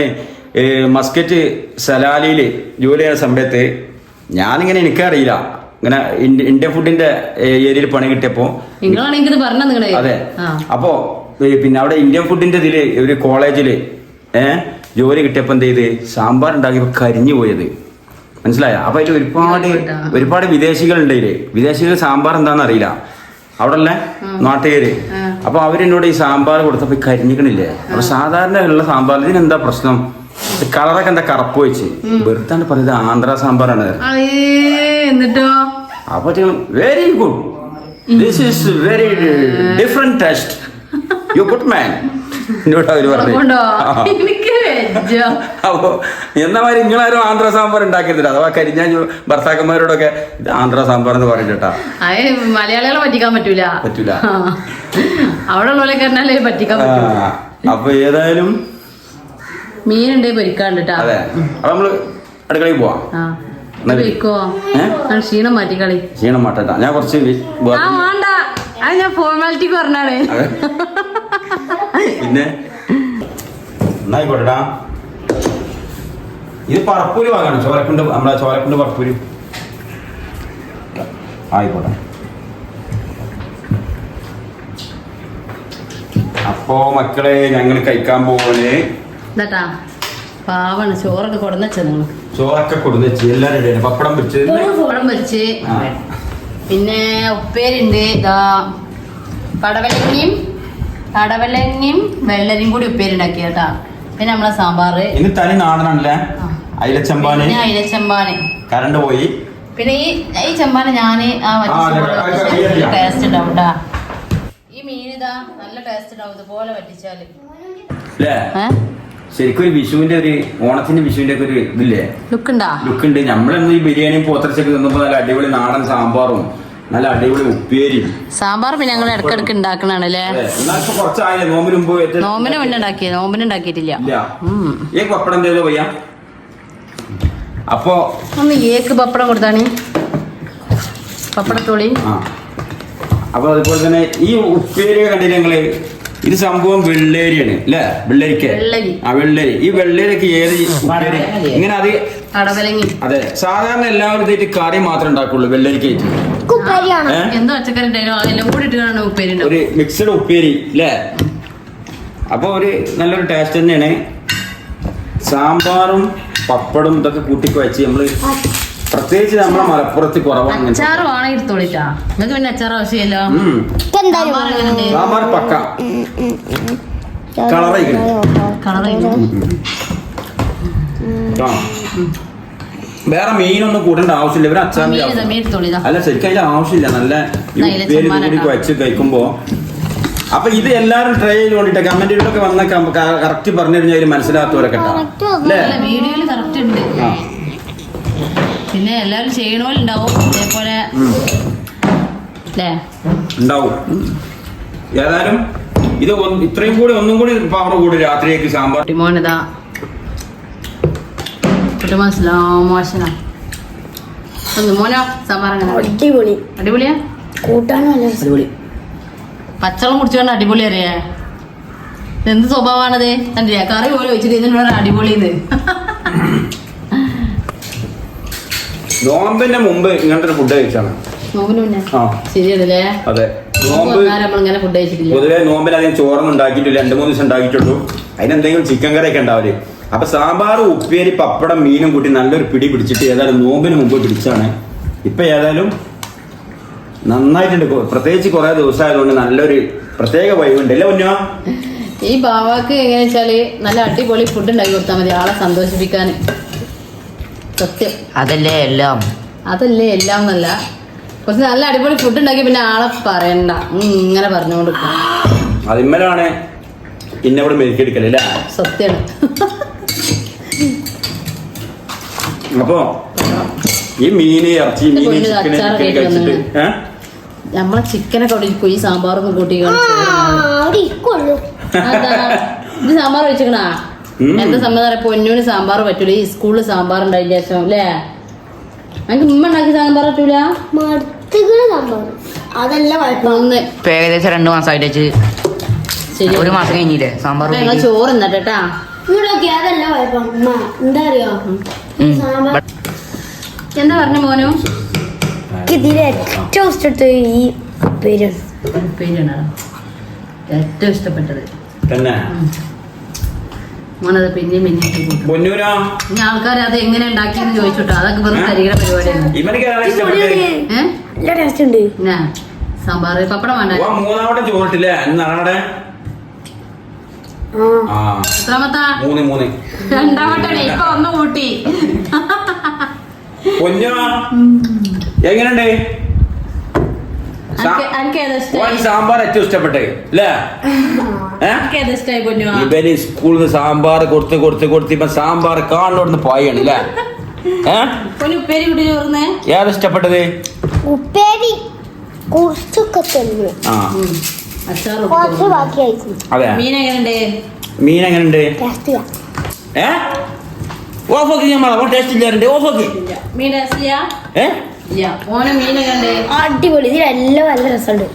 മസ്കറ്റ് സലാലിയില് ജോലി ചെയ്യുന്ന സമയത്ത് ഞാനിങ്ങനെ എനിക്കറിയില്ല, ഇങ്ങനെ ഇന്ത്യൻ ഫുഡിന്റെ ഏരിയയിൽ പണി കിട്ടിയപ്പോ അതെ. അപ്പോ പിന്നെ അവിടെ ഇന്ത്യൻ ഫുഡിന്റെ ഇതില് ഒരു കോളേജില് ജോലി കിട്ടിയപ്പോ എന്ത് ചെയ്ത് സാമ്പാർ ഉണ്ടാക്കിയപ്പോ കരിഞ്ഞു പോയത് മനസ്സിലായ. അപ്പൊ അതിൽ ഒരുപാട് വിദേശികളുണ്ട്. ഇതില് വിദേശികൾ സാമ്പാർ എന്താണെന്ന് അറിയില്ല, അവിടെ ഉള്ള നാട്ടുകാര്. അപ്പൊ അവരെന്നോട് ഈ സാമ്പാർ കൊടുത്തപ്പോ കരിഞ്ഞിക്കണില്ലേ. അപ്പൊ സാധാരണ ഉള്ള സാമ്പാർ ഇതിനെന്താ പ്രശ്നം, കളറൊക്കെ എന്താ കറുപ്പ് വെച്ച് വെറുതെ പറയുന്നത് ആന്ധ്ര സാമ്പാറാണ്. എന്നിട്ടോ അപ്പൊ very good, this is very different taste, you good man എന്നോട് അവര് പറഞ്ഞു. അപ്പൊ എന്നാ മാതിരി നിങ്ങളാരും ആന്ധ്ര സാമ്പാർ ഉണ്ടാക്കിയിരുന്നില്ല. അഥവാ കരിഞ്ഞ ഭർത്താക്കന്മാരോടൊക്കെ ഇത് ആന്ധ്ര സാമ്പാർ എന്ന് പറഞ്ഞിട്ടാ. മലയാളികളെ പറ്റിക്കാൻ പറ്റൂല. അവിടെ ഉള്ളവരെ പറ്റിക്കാൻ പറ്റൂല. അപ്പൊ ഏതായാലും മീനുണ്ട് പൊരിക്കാണ്ടിട്ടാ. അതെ, അപ്പൊ നമ്മള് അടുക്കളയിൽ പോവാം. ക്ഷീണം മാറ്റിക്കളി. ക്ഷീണം മാറ്റട്ടാ, ഞാൻ കുറച്ച് വേണ്ട, അത് ഞാൻ ഫോർമാലിറ്റിക്ക് പറഞ്ഞാണ്. പിന്നെ എന്നായിക്കോട്ടെടാ, ഇത് പറപ്പൂര് വാങ്ങണം. ചോലക്കുണ്ട്, നമ്മളെ ചോലക്കുണ്ട് പറപ്പൂര്. ആയിക്കോട്ടെ. അപ്പോ മക്കളെ ഞങ്ങൾ കഴിക്കാൻ പോവാണ്. എന്താ പാവാണ്, ചോറൊക്കെ കൊടുന്നച്ച നിങ്ങൾ. ചോറൊക്കെ കൊടുന്നച്ച് എല്ലാവരും പപ്പടം വെച്ച് പപ്പടം വെച്ച്, പിന്നെ ഉപ്പേരുണ്ട്. ഇതാ പടവലങ്ങയും വെള്ളരിയും കൂടി ഉപ്പേരുണ്ടാക്കി കേട്ടാ. പിന്നെ നമ്മളെ സാമ്പാറ് ഇന്ന് തനി നാടനല്ലേ, അയിലച്ചമ്പാന്. അയിലച്ചമ്പാന് കറണ്ട് പോയി. പിന്നെ ഈ ചെമ്പാന് ഞാന് ടേസ്റ്റ് ഉണ്ടാവും കേട്ടാ. ഈ മീനിതാ നല്ല ടേസ്റ്റ് ഉണ്ടാവും ഇതുപോലെ വറ്റിച്ചാല്. ശരിക്കും ഒരു വിഷുവിന്റെ ഒരു ഓണത്തിന്റെ വിഷുവിന്റെ ഒക്കെ ഒരു ഇതില്ലേ, ലുക്ക് ഉണ്ട്. നമ്മളെന്ന് ഈ ബിരിയാണിയും പോത്തിറച്ചൊക്കെ തിന്നുമ്പോ നല്ല അടിപൊളി നാടൻ സാമ്പാറും നല്ല അടിപൊളി ഉപ്പേരി. സാമ്പാർ പിന്നെ ഞങ്ങൾ ഇടക്കിടക്ക് ഉണ്ടാക്കണല്ലേ. കുറച്ചായില്ലേ നോമ്പിന് മുമ്പ്. നോമ്പിന് ഉണ്ടാക്കിയിട്ടില്ല. പപ്പടം ചെയ്തോ പയ്യ. അപ്പൊ ഒന്ന് ഏക്ക് പപ്പടം കൊടുത്താണ് പപ്പടത്തോളി. അപ്പൊ അതുപോലെ തന്നെ ഈ ഉപ്പേരി കണ്ടില്ല ഞങ്ങള്, ഇത് സംഭവം വെള്ളേരിയാണ് അല്ലേ, വെള്ളരി. ഈ വെള്ളരിക്ക് ഏത് ഉപ്പേരി ഇങ്ങനെ അത് അതെ. സാധാരണ എല്ലാവരും ഇതായിട്ട് കറി മാത്രമേ ഉണ്ടാക്കുള്ളൂ വെള്ളരിക്ക്. ഒരു മിക്സഡ് ഉപ്പേരി അല്ലേ. അപ്പൊ ഒരു നല്ലൊരു ടേസ്റ്റ് തന്നെയാണ്. സാമ്പാറും പപ്പടും ഇതൊക്കെ കൂട്ടിക്ക് വെച്ച് നമ്മള് പ്രത്യേകിച്ച് നമ്മളെ മലപ്പുറത്ത് കുറവാണ്. സാമ്പാർ പക്ക വേറെ മീനൊന്നും കൂട്ടേണ്ട ആവശ്യമില്ല. ഇവര് അച്ചാറിന്റെ അല്ല, ശരിക്കും അതിന്റെ ആവശ്യമില്ല. നല്ല ഉപ്പേരി കൂടി വെച്ച് കഴിക്കുമ്പോ. അപ്പൊ ഇത് എല്ലാരും ട്രൈ ചെയ്ത് കൊണ്ടിട്ട് കമന്റിലൊക്കെ വന്ന കറക്റ്റ് പറഞ്ഞു കഴിഞ്ഞാൽ മനസ്സിലാത്തവരൊക്കെ അല്ലേ. പിന്നെ എല്ലാരും ചെയ്യണോലുണ്ടാവും അതേപോലെ ഉണ്ടാവും. ഏതായാലും ഇത് ഇത്രയും കൂടി ഒന്നും കൂടി പവർ കൂടി രാത്രിയേക്ക് സാമ്പാർ. അടിപൊളിയാ, അടിപൊളി. പച്ചവെള്ളം കുടിച്ചോണ്ട് അടിപൊളി അറിയാ. എന്ത് സ്വഭാവമാണത് കണ്ടില്ല, കറി പോലെ വെച്ചിട്ട് ഇതിനുള്ള അടിപൊളിന്ന്. നോമ്പിന്റെ മുമ്പ് ഇങ്ങനത്തെ ഫുഡ് കഴിച്ചാണ്. ശരിയല്ലേ. അതെ, പൊതുവെ നോമ്പിന് അധികം ചോറൊന്നും ഉണ്ടാക്കിയിട്ടില്ല, 2-3 ദിവസം ഉണ്ടാക്കിയിട്ടുള്ളൂ. അതിനെന്തെങ്കിലും ചിക്കൻ കറി ഒക്കെ ഉണ്ടാവില്ലേ. അപ്പൊ സാമ്പാർ ഉപ്പേരി പപ്പടം മീനും കൂട്ടി നല്ലൊരു പിടി പിടിച്ചിട്ട് ഏതായാലും നോമ്പിന് മുമ്പ് പിടിച്ചാണ്. ഇപ്പൊ ഏതായാലും നന്നായിട്ടുണ്ട്. പ്രത്യേകിച്ച് കുറെ ദിവസം ആയതുകൊണ്ട് നല്ലൊരു പ്രത്യേക വൈബുണ്ട് അല്ലേ പൊന്നോ. ഈ ബാവാക്ക് എങ്ങനെ വെച്ചാല് നല്ല അടിപൊളി ഫുഡ് ഉണ്ടാക്കി കൊടുത്താൽ മതി ആളെ സന്തോഷിപ്പിക്കാൻ. സത്യം അതല്ലേ എല്ലാം എന്നല്ല, കുറച്ച് നല്ല അടിപൊളി ഫുഡ് ഉണ്ടാക്കി പിന്നെ ആളെ പറയണ്ട, ഇങ്ങനെ പറഞ്ഞുകൊണ്ട് അതിന്മേലാണ് പിന്നെ ഇവിടെ മെരുക്കെടുക്കല്ലേ. സത്യാണ്. അപ്പൊ ഈ മീന് ഇറച്ചി നമ്മളെ ചിക്കനൊക്കെ അവിടെ ഇരിക്കും. ഈ സാമ്പാറൊക്കെ കൂട്ടി ഇത് സാമ്പാർ വെച്ചിക്കണാ എന്താ സംബന്ധം പൊന്നൂന് സാമ്പാർ പറ്റൂല. ഈ സ്കൂളിൽ സാമ്പാർ ഉണ്ടായില്ല ശേഷം അല്ലേ? എനിക്ക് ഉമ്മ ഉണ്ടാക്കി സാമ്പാർ പറ്റൂല. അതല്ല ഒന്ന് ഇപ്പൊ ഏകദേശം 2 മാസമായിട്ട് ശരി, 1 മാസം കഴിഞ്ഞില്ലേ സാമ്പാർ ഞങ്ങൾ ചോറ് ഇന്നട്ടാ. ഇങ്ങോട്ടൊക്കെ അതല്ല കുഴപ്പം. എന്താ അറിയോ എന്താ പറഞ്ഞു മോനു? ഇതിൽ ഏറ്റവും ഇഷ്ടപ്പെട്ട ഈ ഉപ്പേരിയാണ്. ഉപ്പേരിയാണ് ഏറ്റവും ഇഷ്ടപ്പെട്ടത്. തന്നെ മോനത് പിന്നെയും പിന്നെയും പൊന്നൂരാ ഇനി ആൾക്കാർ അത് എങ്ങനെ ഉണ്ടാക്കിയെന്ന് ചോദിച്ചോട്ടോ. അതൊക്കെ വെറും തരികട പരിപാടിയാണ്. ഇവനക്ക് ഏതാണ് ഇഷ്ടപ്പെട്ടത്? നല്ല ടേസ്റ്റ് ഉണ്ട്. പിന്നെ സാമ്പാർ പപ്പടം വേണ്ട. മൂന്നാവട്ടം ചോറിട്ടില്ലേ നാളെ? ആ എത്രാമത്താ? 3 രണ്ടാമട്ടാണ്. ഇപ്പൊ ഒന്ന് കൂട്ടി. പൊന്നോ എങ്ങനെയുണ്ട്? എനിക്ക് ഏതാ ഇഷ്ടം? സാമ്പാർ ഏറ്റവും ഇഷ്ടപ്പെട്ടെ അല്ലേ? എനിക്ക് ഏതാ ഇഷ്ടമായി പൊന്നു? ഇവന് സ്കൂളിൽ നിന്ന് സാമ്പാർ കൊടുത്ത് ഇപ്പൊ സാമ്പാർ കാണോടുന്ന് പോയാണ് അല്ലേ? പൊന്നു ഉപ്പേരി കൂട്ടി ചോറുന്നേ. ഏതാ ഇഷ്ടപ്പെട്ടത്? ഉപ്പേരി കുറച്ചൊക്കെ തന്നെ. ആ അച്ചാറ് കുറച്ച് ബാക്കിയായിരിക്കും. അതെ. മീൻ എങ്ങനെയുണ്ട്? മീൻ എങ്ങനെയുണ്ട്? ടേസ്റ്റ് ചെയ്യാം. ഓഫോക്ക് ഞാൻ ടേസ്റ്റ് ഇല്ലാറുണ്ട്. ഓഫോക്ക് മീൻ ടേസ്റ്റ് ചെയ്യാ? ഇല്ല. ഓനെ മീൻ എങ്ങനെയുണ്ട്? അടിപൊളി. ഇതിലെല്ലാം നല്ല രസമുണ്ട്.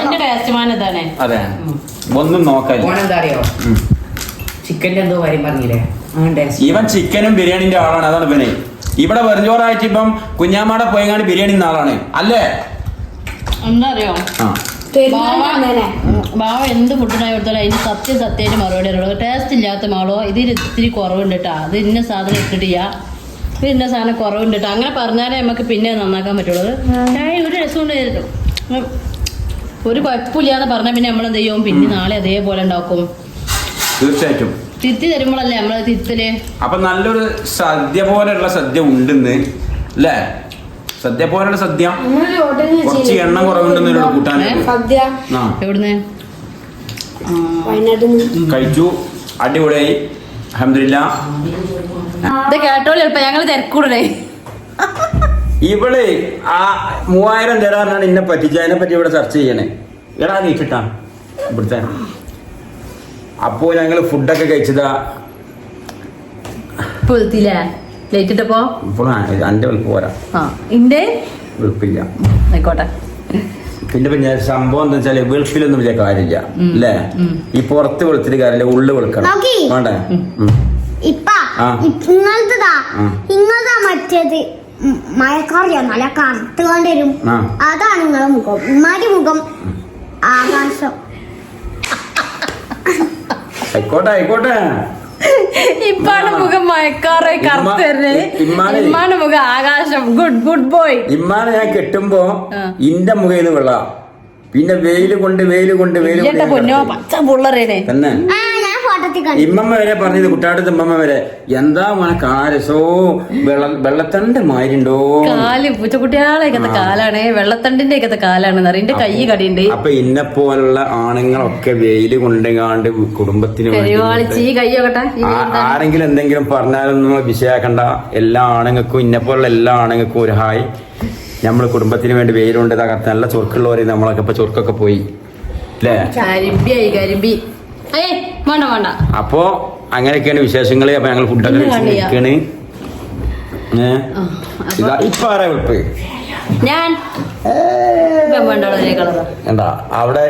എന്റെ ടേസ്റ്റ് മാൻ ഇതാണ്. അതെ ഒന്നും നോക്കാൻ. ഓനെന്താ അറിയോ ചിക്കൻ്റെ എന്തോ കാര്യം പറഞ്ഞില്ലേ? ഇവൻ ചിക്കനും ബിരിയാണിന്റെ ആളാണ്. അതാണ് ഇവന്. ഇവിടെ വെറുംചോറായിട്ട് ഇപ്പം കുഞ്ഞാമാടെ പോയങ്ങാണ്ട് ബിരിയാണി ആളാണ് അല്ലേ? എന്താ അറിയോ ആ ബാവ എന്ത് ഫുഡിനായി കൊടുത്താലും അതിന് സത്യമായിട്ട് മറുപടി അറിയുള്ളൂ. ടേസ്റ്റ് ഇല്ലാത്ത മാളോ ഇതിൽ ഇത്തിരി കുറവുണ്ട് കേട്ടോ, അത് ഇന്ന സാധനം ഇട്ടിട്ടില്ല, ഇത് ഇന്ന സാധനം കുറവുണ്ട് കേട്ടോ, അങ്ങനെ പറഞ്ഞാലേ നമുക്ക് പിന്നെ നന്നാക്കാൻ പറ്റുള്ളൂ. ഒരു രസം ഉണ്ടായിരുന്നു. ഒരു കുഴപ്പമില്ലാന്ന് പറഞ്ഞാൽ പിന്നെ നമ്മളെന്ത് ചെയ്യും? പിന്നെ നാളെ അതേപോലെ ഉണ്ടാക്കും. തീർച്ചയായിട്ടും തിരുത്തി തരുമ്പോഴല്ലേ നമ്മളത് തിരുത്തല്. അപ്പൊ നല്ലൊരു സദ്യ പോലെയുള്ള സദ്യ ഉണ്ടെന്ന് അല്ലേ? സദ്യ പോലുള്ള സദ്യ കുറച്ച് എണ്ണം കുറവുണ്ടെന്ന് കൂട്ടാൻ എവിടുന്ന് കഴിച്ചു. അടിപൊളിയായി അൽഹംദുലില്ലാ. ഇത് കേട്ടോളൂ. ചിലപ്പോ ഞങ്ങള് തിരക്കൂടേ. ഇവള് ആ 3000 തരാനാണ് ഇന്നെ പറ്റിച്ച. അതിനെ പറ്റി ഇവിടെ ചർച്ച ചെയ്യണേ. എടാ നീച്ചിട്ടാ ഇവിടുത്തെ. അപ്പോ ഞങ്ങള് ഫുഡൊക്കെ കഴിച്ചതാ. ലേറ്റ് ഇട്ടപ്പോ ഇപ്പോൾ എന്റെ വെളുപ്പ് പോരാ. ഇന്റെ വെളുപ്പില്ല. ആയിക്കോട്ടെ. പിന്നെ പിന്നെ സംഭവം എന്താ വെച്ചാല് വെളുപ്പിലൊന്നും വലിയ കാര്യമില്ല അല്ലേ? ഈ പുറത്ത് വെളുത്തിട്ട് കാര്യമില്ല, ഉള്ളു വെളുക്കണം വേണ്ടേ? ഇങ്ങനത്തെ മറ്റേത് മഴക്കാറില്ല, നല്ല കറുത്ത് കൊണ്ടുവരും. അതാണ് നിങ്ങളെ മുഖം. ഇമാരി മുഖം ആകാശം. ആയിക്കോട്ടെ ആയിക്കോട്ടെ. ഇപ്പാണ് മുഖം മഴക്കാറ് കറുത്തരുന്നേ. ഇമ്മാന്റെ മുഖം ആകാശം. Good boy. ഇമ്മാനെ ഞാൻ കെട്ടുമ്പോ ഇന്റെ മുഖയിന്ന് വെള്ള, പിന്നെ വെയില് കൊണ്ട് പൊന്നോ പച്ച പുള്ളറേനെ തന്നെ. ഇമ്മമ്മ വരെ പറഞ്ഞത്, കുട്ടാട്ടത്ത് ഇമ്മമ്മ വരെ എന്താ മോനെ കാരസോ വെള്ളത്തണ്ട് മാരിണ്ടോ. കാല് പൂച്ചക്കുട്ടികളെയൊക്കെ കാലാണ്, വെള്ളത്തണ്ടിന്റെ ഒക്കെ കാലാണ്. എന്റെ കൈ കടിയുണ്ട്. അപ്പൊ ഇന്നെ പോലുള്ള ആണുങ്ങളൊക്കെ വെയില് കൊണ്ടുകാണ്ട് കുടുംബത്തിന് ആരെങ്കിലും എന്തെങ്കിലും പറഞ്ഞാലൊന്നും വിഷയാക്കണ്ട. എല്ലാ ആണുങ്ങൾക്കും ഇന്നെ പോലുള്ള എല്ലാ ആണുങ്ങൾക്കും ഒരു ഹായ്. നമ്മൾ കുടുംബത്തിന് വേണ്ടി വെയിലുണ്ട് തകർത്ത് നല്ല ചൊറുക്കുള്ളവരെ നമ്മളൊക്കെ ഇപ്പൊ ചൊറുക്കൊക്കെ പോയി അല്ലേ? കരിമ്പി വേണ്ട. അപ്പോ അങ്ങനെയൊക്കെയാണ് വിശേഷങ്ങള്. അപ്പൊ ഞങ്ങൾ ഫുഡൊക്കെ കഴിച്ചിരിക്കണ്. ഇപ്പൊ ആരാ വെളുപ്പ്? ഞാൻ എന്താ അവിടെ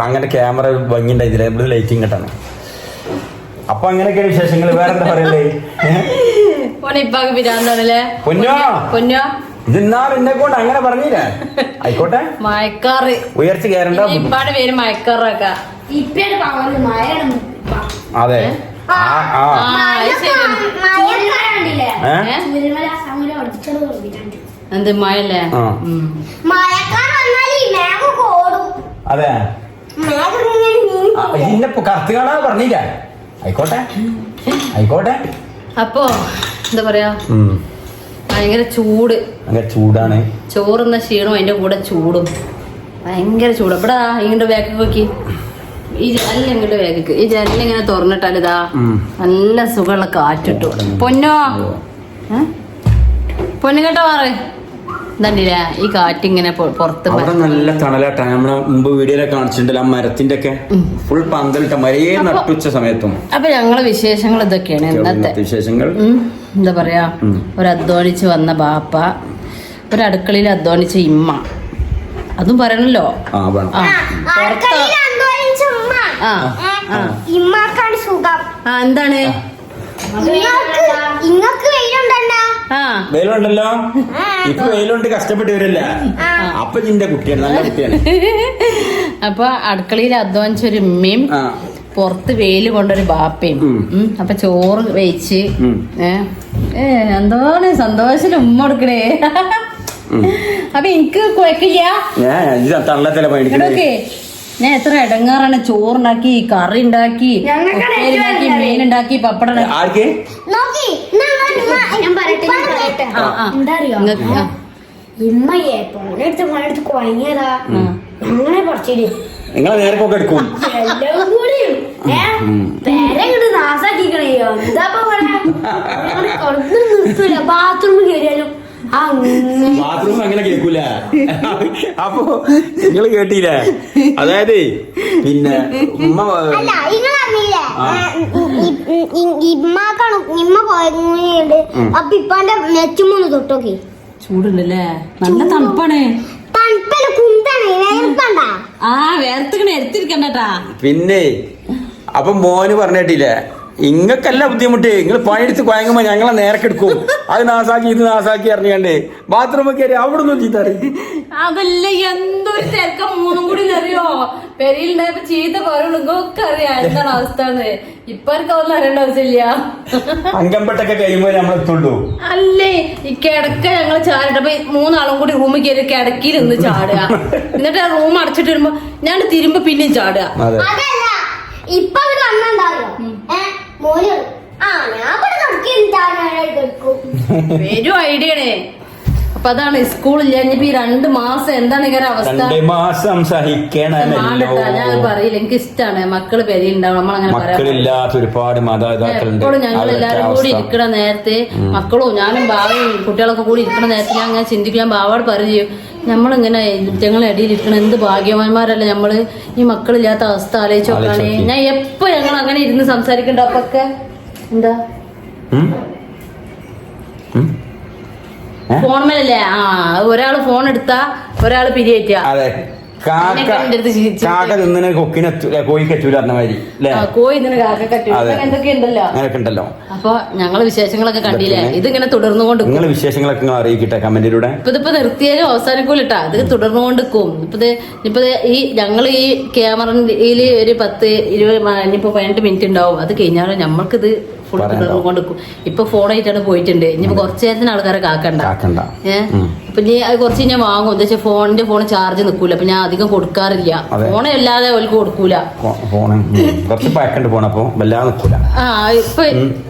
അങ്ങനെ ക്യാമറ ഭംഗിണ്ടായില്ല, ഇവിടെ ലൈറ്റിങ് കിട്ടാണ്. അപ്പൊ അങ്ങനെയൊക്കെയാണ് വിശേഷങ്ങള്. വേറെന്താ പറയല്ലേ? പൊന്നോ ഇതെന്നാലും എന്നെ കൊണ്ട് അങ്ങനെ പറഞ്ഞില്ലേ? ആയിക്കോട്ടെ. മയക്കാറ് ഉയർച്ച കയറണ്ട. ഇപ്പാട് പേര് മയക്കാറൊക്കെ. അതെ എന്ത് മഴല്ലേ? അതെ ഇതിന്റെ കറുത്ത് കാണാൻ പറഞ്ഞില്ല. ആയിക്കോട്ടെ. അപ്പൊ എന്താ പറയാ, ഭയങ്കര ചൂടാണ്. ചോറുന്ന ക്ഷീണവും അതിന്റെ കൂടെ ചൂടും. ഭയങ്കര ചൂട്. ഇവിടെ ഇങ്ങോട്ട് ബാക്ക് നോക്കി, ഈ ജനലിൽ ഇങ്ങോട്ട് ബാക്ക്, ഈ ജനലിങ്ങനെ തുറന്നിട്ടാൽ ഇതാ നല്ല സുഖമുള്ള കാറ്റിട്ടു. പൊന്നോ പൊന്നുകെട്ടോ മാറ്. ഇതണ്ടില്ല ഈ കാറ്റിങ്ങനെ പുറത്ത് അവിടെ നല്ല തണലാട്ടാ. നമ്മളെ മുമ്പ് വീഡിയോയിലൊക്കെ കാണിച്ചിട്ടുണ്ടല്ലോ ആ മരത്തിന്റെ ഒക്കെ ഫുൾ പന്തലിട്ട മരയെ നട്ടുച്ച സമയത്തും. അപ്പൊ ഞങ്ങളെ വിശേഷങ്ങൾ ഇതൊക്കെയാണ് ഇന്നത്തെ വിശേഷങ്ങൾ. എന്താ പറയാ, ഒരു അധ്വാനിച്ച് വന്ന ബാപ്പ, ഒരു അടുക്കളയിൽ അധ്വാനിച്ച ഇമ്മ, അതും പറയണല്ലോ. ഇമ്മാക്കാണ് സുഖം. എന്താണ് ഇങ്ങക്ക് വെയിലുണ്ടല്ലോ. വെയിലുണ്ടല്ലോ, ഇപ്പൊ വെയിലുണ്ട്, കഷ്ടപ്പെട്ട് വരില്ല. അപ്പൊ നിന്റെ കുട്ടിയാണ്, നല്ല കുട്ടിയാണ്. അപ്പൊ അടുക്കളയിൽ അധ്വാനിച്ച ഒരു ഉമ്മയും പുറത്ത് വെയില് കൊണ്ടൊരു ബാപ്പയും. അപ്പൊ ചോറ് വെയിച്ച് എന്താണ് സന്തോഷത്തിന് ഉമ്മ കൊടുക്കണേ. അപ്പൊ എനിക്ക് കുഴക്കില്ല. ഞാൻ എത്ര ഇടങ്ങാറാണ് ചോറുണ്ടാക്കി, കറി ഉണ്ടാക്കി, ഉണ്ടാക്കി, മീൻ ഉണ്ടാക്കി, പപ്പടം ഉണ്ടാക്കി. ഇമ്മയെ പോണെടുത്ത് പണെടുത്ത് കുഴങ്ങിയതാ. അങ്ങനെ കുറച്ചിട്ട് നിങ്ങളെ നേരൊക്കെ എടുക്കും. എല്ലാം കൂടിയും പേരങ്ങോട്ട് നാസാക്കിക്കണേ. എന്താ നിർത്തൂല. ബാത്റൂമിൽ കയറിയാലും ബാത്റൂം അങ്ങനെ കേൾക്കൂല. അപ്പൊ നിങ്ങൾ കേട്ടില്ലേ? അതായത് പിന്നെ ഉമ്മ അല്ല നിങ്ങൾ അറിഞ്ഞില്ലേ, ഇമ്മാക്കാണ് ഇമ്മ പോയത്. അപ്പൊ ഇപ്പാന്റെ നെച്ചുമൂന്ന് തൊട്ടോക്കെ ചൂടുണ്ടല്ലേ, നല്ല തണുപ്പാണ്. തണുപ്പല്ല, കുന്താണ്, വേർത്തണ്ട. വേർത്തിക്കണേ, എടുത്തിരിക്കണ്ടാ. പിന്നെ അപ്പൊ മോന് പറഞ്ഞിട്ടില്ലേ, ഇങ്ങക്കല്ല ബുദ്ധിമുട്ട്, നിങ്ങൾ പണിയെടുത്ത് കുഴങ്ങുമ്പോ ഞങ്ങളെ നേരക്കെടുക്കും. അത് നാസാക്കി ഇത് നാസാക്കി അറിഞ്ഞാണ്ട് ബാത്റൂമിൽ കയറി അവിടെ നിന്ന് ചീത്ത അറിയും. അതല്ല, എന്തൊരു തിരക്കം മൂന്നും കൂടി അറിയോ. പെരിയിലുണ്ടായപ്പോ ചീത്ത പറയുള്ളൂക്കെ അറിയാം എന്താണ് അവസ്ഥ. ഇപ്പൊ അതൊന്നും അറിയേണ്ട ആവശ്യമില്ല. അങ്കമ്പട്ടൊക്കെ കഴിയുമ്പോ നമ്മളെത്തുള്ളൂ. അല്ലേ, ഈ കിടക്ക ഞങ്ങൾ ചാടിട്ടപ്പോ 3 ആളും കൂടി റൂമിൽ കയറി കിടക്കിയിൽ നിന്ന് ചാടുക. എന്നിട്ട് ആ റൂം അടച്ചിട്ട് വരുമ്പോ ഞാൻ തിരുമ്പോ പിന്നെയും ചാടുക. അതല്ല ഇപ്പൊ ഇവിടെ വന്നെന്താറിയോ, മോന് ഞാൻ വരും ഐഡിയണേ. അപ്പൊ അതാണ് സ്കൂളില്ല. ഇനിയിപ്പോ ഈ 2 മാസം എന്താണ് ഇങ്ങനെ അവസ്ഥ? 2 മാസം സഹിക്കണമല്ലോ. ഞാൻ പറയില്ല, എനിക്ക് ഇഷ്ടമാണ് മക്കള് പെരിയുണ്ടാവും. നമ്മളങ്ങനെ മക്കളില്ലാത്ത ഒരുപാട് മാതാപിതാക്കളുണ്ട്. എപ്പോഴും ഞങ്ങൾ എല്ലാരും കൂടി ഇരിക്കണ നേരത്തെ, മക്കളും ഞാനും ബാവയും കുട്ടികളൊക്കെ കൂടി ഇരിക്കണ നേരത്തെ ഞാൻ അങ്ങനെ ചിന്തിക്കും. ഞാൻ ബാവയോട് പറയും, നമ്മളിങ്ങനെ ഞങ്ങളെ ഇടയിൽ ഇരിക്കണം, എന്ത് ഭാഗ്യവാന്മാരല്ലേ നമ്മള്. ഈ മക്കളില്ലാത്ത അവസ്ഥ ആലോചിച്ച് നോക്കാണേ. ഞാൻ എപ്പോ ഞങ്ങൾ അങ്ങനെ ഇരുന്ന് സംസാരിക്കണ്ട. അപ്പൊക്കെ എന്താ ഫോൺ മേലല്ലേ, ഒരാള് ഫോൺ എടുത്താ ഒരാള് പിരിയേറ്റ. കാക്ക തിന്നിന് കൊക്കിനെ കോഴി കറ്റൂല പറഞ്ഞ മാതിരി കോഴി ഇതിന് കാക്ക കറ്റൂല, എന്തൊക്കെ ഉണ്ടല്ലോ. അപ്പൊ ഞങ്ങള് വിശേഷങ്ങളൊക്കെ കണ്ടില്ലേ. ഇതിങ്ങനെ തുടർന്നുകൊണ്ട് നിങ്ങൾ വിശേഷങ്ങളൊക്കെ അറിയിക്കട്ടെ കമന്റിലൂടെ. ഇതിപ്പോ നിർത്തിയാലും അവസാനിക്കൂലട്ടാ, ഇത് തുടർന്നുകൊണ്ടിരിക്കും. ഇപ്പൊ ഈ ഞങ്ങൾ ഈ ക്യാമറയില് ഒരു 10-20 ഇനിയിപ്പോ 18 മിനിറ്റ് ഉണ്ടാവും. അത് കഴിഞ്ഞാലും നമ്മൾക്കിത് ഫുൾ തുടർന്നുകൊണ്ടിരിക്കും. ഇപ്പൊ ഫോണായിട്ടാണ് പോയിട്ടുണ്ട്. ഇനിയിപ്പോ കുറച്ചു നേരത്തിന് ആൾക്കാരെ കാക്കണ്ട. അപ്പൊ നീ അത് കുറച്ച് ഞാൻ വാങ്ങും. എന്താ വെച്ചാൽ ഫോൺ ചാർജ് നിൽക്കൂല. അപ്പൊ ഞാൻ അധികം കൊടുക്കാറില്ല. ഫോണെ അല്ലാതെ അവർക്ക് കൊടുക്കൂല. ഇപ്പൊ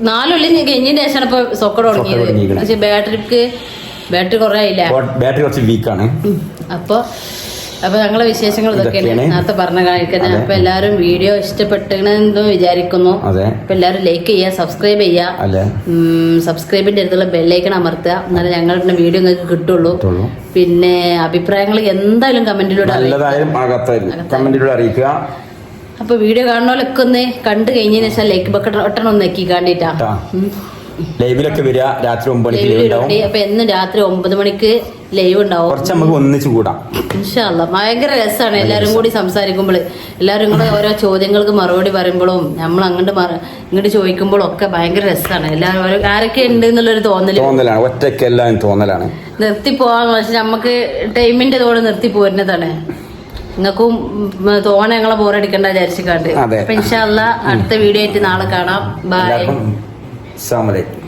4 കൊല്ലം കഴിഞ്ഞതിന് ശേഷമാണ് ഇപ്പൊ സൊക്കട തുടങ്ങിയത്. പക്ഷെ ബാറ്ററി കുറെ ആയില്ല, ബാറ്ററി കുറച്ച് വീക്കാണ്. അപ്പൊ ഞങ്ങളെ വിശേഷങ്ങൾ ഇതൊക്കെയാണ് നേരത്തെ പറഞ്ഞ കാണിക്കുന്നത്. അപ്പൊ എല്ലാരും വീഡിയോ ഇഷ്ടപ്പെട്ടെന്ന് വിചാരിക്കുന്നു. അപ്പൊ എല്ലാരും ലൈക്ക് ചെയ്യുക, സബ്സ്ക്രൈബ് ചെയ്യുക. സബ്സ്ക്രൈബിന്റെ അടുത്തുള്ള ബെല്ലൈക്കൺ അമർത്തുക, എന്നാലും ഞങ്ങളുടെ വീഡിയോ നിങ്ങൾക്ക് കിട്ടുള്ളൂ. പിന്നെ അഭിപ്രായങ്ങൾ എന്തായാലും കമന്റിലൂടെ അറിയിക്കുക. അപ്പൊ വീഡിയോ കാണുന്നവരൊക്കെ ഒന്ന് കണ്ടു കഴിഞ്ഞതിന് ശേഷം ലൈക്ക് ബട്ടൺ ഒന്ന് നെക്കി കാണിട്ടാ. ലൈവിലൊക്കെ വരിക രാത്രി 9 മണിക്ക്. അപ്പൊ എന്നും രാത്രി 9 മണിക്ക് ലൈവ് ഉണ്ടാവും. കുറച്ച് നമുക്ക് ഒന്നിച്ചു കൂടാം ഇൻഷാ അല്ലാ. ഭയങ്കര രസമാണ് എല്ലാരും കൂടി സംസാരിക്കുമ്പോൾ, എല്ലാരും കൂടെ ഓരോ ചോദ്യങ്ങൾക്ക് മറുപടി പറയുമ്പോഴും നമ്മൾ ഇങ്ങോട്ട് ചോദിക്കുമ്പോഴും ഒക്കെ ഭയങ്കര രസമാണ്. എല്ലാവരും ആരൊക്കെ ഉണ്ട് എന്നുള്ളൊരു തോന്നലാണ്. ഒറ്റയ്ക്കെല്ലാം തോന്നലാണ്. നിർത്തി പോവാന്ന് പക്ഷെ നമുക്ക് ടൈമിന്റെ തോടെ നിർത്തി പോരുന്നതാണ്. നിങ്ങൾക്കും തോന്നെ ഞങ്ങളെ ബോറടിക്കണ്ട വിചാരിച്ചിക്കാണ്ട്. അപ്പൊ ഇൻഷാ അല്ലാ അടുത്ത വീഡിയോ ആയിട്ട് നാളെ കാണാം. ബൈ. അസ്സലാമു അലൈക്കും.